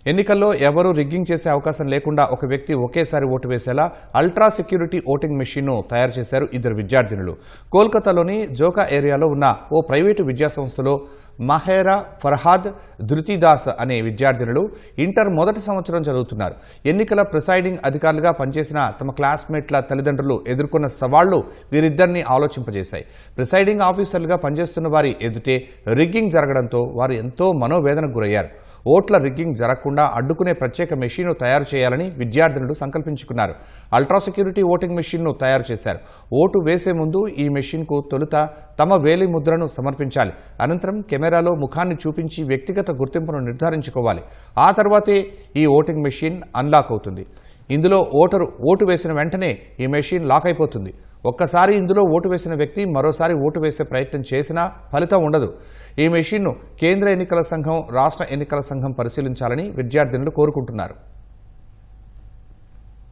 ఎన్నికల్లో ఎవరూ రిగ్గింగ్ చేసే అవకాశం లేకుండా ఒక వ్యక్తి ఒకేసారి ఓటు వేసేలా అల్ట్రా సెక్యూరిటీ ఓటింగ్ మెషిన్ను తయారు చేశారు ఇద్దరు విద్యార్థినులు. కోల్కతాలోని జోకా ఏరియాలో ఉన్న ఓ ప్రైవేటు విద్యాసంస్థలో మహేరా ఫర్హాద్ ధృతిదాస్ అనే విద్యార్థినులు ఇంటర్ మొదటి సంవత్సరం చదువుతున్నారు. ఎన్నికల ప్రిసైడింగ్ అధికారులుగా పనిచేసిన తమ క్లాస్మేట్ల తల్లిదండ్రులు ఎదుర్కొన్న సవాళ్లు వీరిద్దరిని ఆలోచింపజేశాయి. ప్రిసైడింగ్ ఆఫీసర్లుగా పనిచేస్తున్న వారి ఎదుటే రిగ్గింగ్ జరగడంతో వారు ఎంతో మనోవేదనకు గురయ్యారు. ఓట్ల రిగ్గింగ్ జరగకుండా అడ్డుకునే ప్రత్యేక మెషీన్ను తయారు చేయాలని విద్యార్థినులు సంకల్పించుకున్నారు. అల్ట్రా సెక్యూరిటీ ఓటింగ్ మెషీన్ను తయారు చేశారు. ఓటు వేసే ముందు ఈ మెషీన్కు తొలుత తమ వేలి ముద్రను సమర్పించాలి. అనంతరం కెమెరాలో ముఖాన్ని చూపించి వ్యక్తిగత గుర్తింపును నిర్ధారించుకోవాలి. ఆ తర్వాతే ఈ ఓటింగ్ మెషీన్ అన్లాక్ అవుతుంది. ఇందులో ఓటరు ఓటు వేసిన వెంటనే ఈ మెషీన్ లాక్ అయిపోతుంది. ఒక్కసారి ఇందులో ఓటు వేసిన వ్యక్తి మరోసారి ఓటు వేసే ప్రయత్నం చేసినా ఫలితం ఉండదు. ఈ మెషీన్ను కేంద్ర ఎన్నికల సంఘం, రాష్ట్ర ఎన్నికల సంఘం పరిశీలించాలని విద్యార్థినులు కోరుకుంటున్నారు.